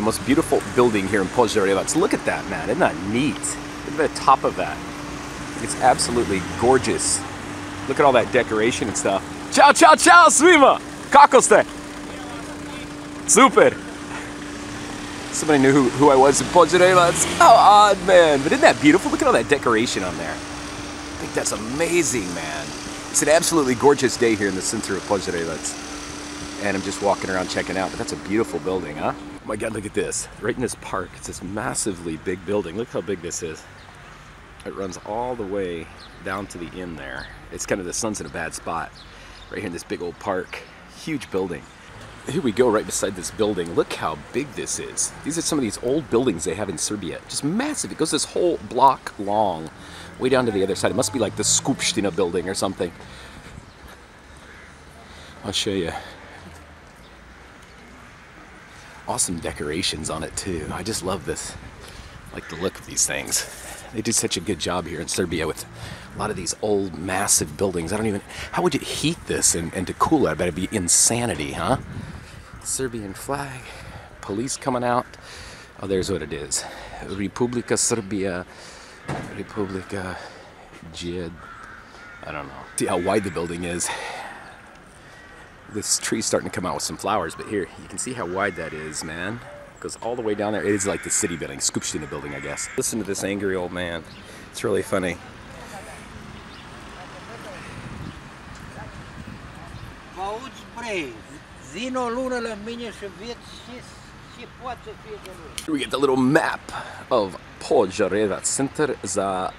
most beautiful building here in Pozarevac. Look at that, man. Isn't that neat? Look at the top of that. It's absolutely gorgeous. Look at all that decoration and stuff. Ciao, ciao, ciao, svima! Kako ste? Super! Somebody knew who I was in Pozarevac. How odd, man. But isn't that beautiful? Look at all that decoration on there. I think that's amazing, man. It's an absolutely gorgeous day here in the center of Pozarevac. And I'm just walking around checking out. But that's a beautiful building, huh? Oh my God, look at this. Right in this park, it's this massively big building. Look how big this is. It runs all the way down to the inn there. It's kind of the sun's in a bad spot. Right here in this big old park. Huge building. Here we go, right beside this building. Look how big this is. These are some of these old buildings they have in Serbia. Just massive. It goes this whole block long, way down to the other side. It must be like the Skupština building or something. I'll show you. Awesome decorations on it too. I just love this. I like the look of these things. They do such a good job here in Serbia with a lot of these old massive buildings. I don't even, how would you heat this and to cool it? I bet it'd be insanity, huh? Serbian flag, police coming out. Oh, there's what it is. Republika Serbia, Republika Jed. I don't know. See how wide the building is. This tree's starting to come out with some flowers, but here, you can see how wide that is, man. It goes all the way down there. It is like the city building, Skupština building, I guess. Listen to this angry old man. It's really funny. Here we get the little map of Pozarevac, Center za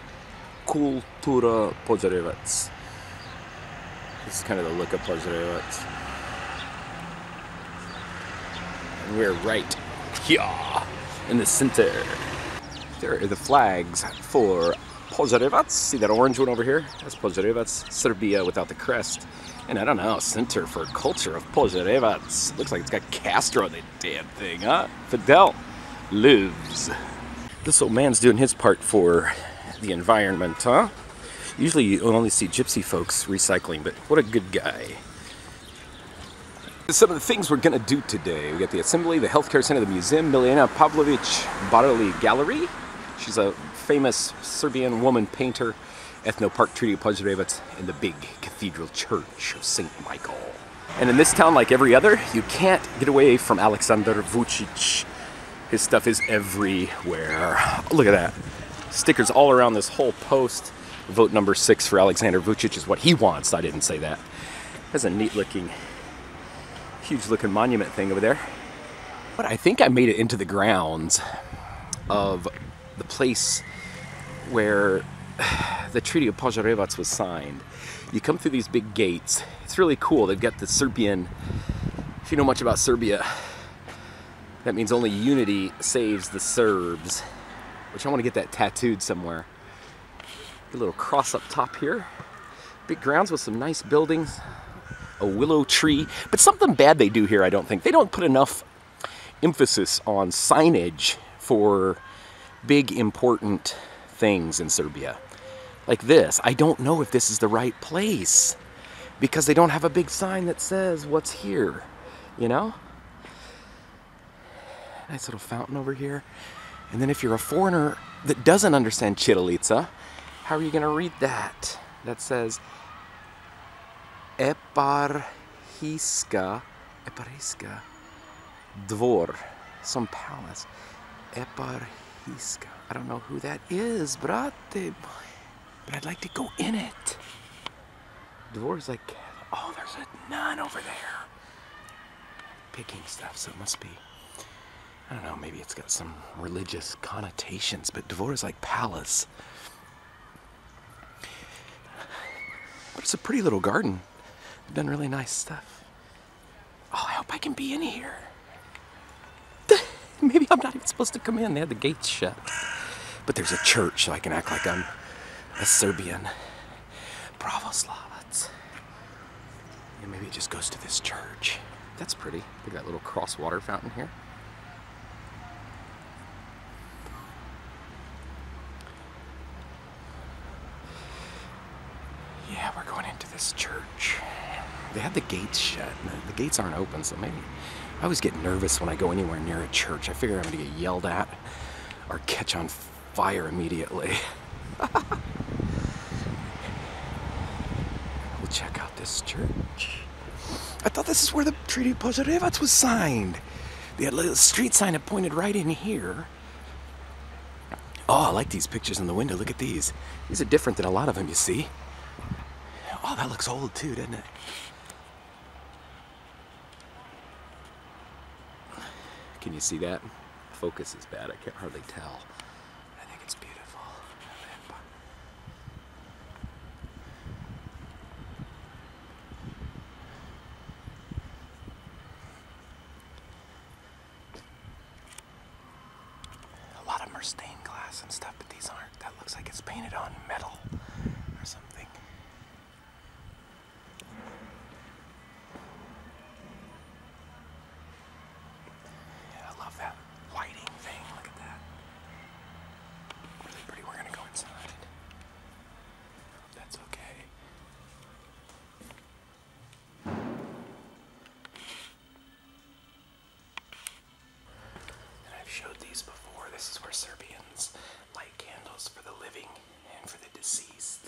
Kultura Pozarevac. This is kind of the look of Pozarevac. And we're right here in the center. There are the flags for Pozarevac. See that orange one over here? That's Pozarevac, Serbia without the crest. And I don't know, Center for Culture of Pozarevac. Looks like it's got Castro on the damn thing, huh? Fidel lives. This old man's doing his part for the environment, huh? Usually you only see gypsy folks recycling, but what a good guy. Some of the things we're gonna do today. We got the assembly, the healthcare center, the museum, Milena Pavlovic Barley Gallery. She's a famous Serbian woman painter, Ethno Park Treaty of Pozarevac, and the big cathedral church of St. Michael. And in this town, like every other, you can't get away from Aleksandar Vučić. His stuff is everywhere. Look at that. Stickers all around this whole post. Vote number 6 for Aleksandar Vučić is what he wants. I didn't say that. That's a neat looking, huge looking monument thing over there. But I think I made it into the grounds of the place where the Treaty of Pozarevac was signed. You come through these big gates. It's really cool. They've got the Serbian, if you know much about Serbia, that means only unity saves the Serbs, which I want to get that tattooed somewhere. A little cross up top here. Big grounds with some nice buildings. A willow tree. But something bad they do here, I don't think. They don't put enough emphasis on signage for big, important things in Serbia. Like this. I don't know if this is the right place because they don't have a big sign that says what's here, you know? Nice little fountain over here. And then if you're a foreigner that doesn't understand Chirilica, how are you going to read that? That says Eparhiska Dvor, some palace. Eparhiska. I don't know who that is, brate, but I'd like to go in it. Dvor is like, oh, there's a nun over there picking stuff, so it must be, I don't know, maybe it's got some religious connotations, but Dvor is like palace. But it's a pretty little garden. They've done really nice stuff. Oh, I hope I can be in here. Maybe I'm not even supposed to come in. They had the gates shut. But there's a church, so I can act like I'm a Serbian Pravoslavac. And maybe it just goes to this church. That's pretty. Look at that little cross water fountain here. Yeah, we're going into this church. They had the gates shut. The gates aren't open, so maybe I always get nervous when I go anywhere near a church. I figure I'm going to get yelled at or catch on fire immediately. We'll check out this church. I thought this is where the Treaty of Pozarevac was signed. They had a little street sign that pointed right in here. Oh, I like these pictures in the window. Look at these. These are different than a lot of them, you see. Oh, that looks old too, doesn't it? Can you see that? Focus is bad. I can't hardly tell. I think it's beautiful. A lot of them are stained glass and stuff, but these aren't. That looks like it's painted on metal or something. Yeah, I love that lighting thing. Look at that. Really pretty. We're gonna go inside. Hope that's okay. And I've showed these before. This is where Serbians light candles for the living and for the deceased.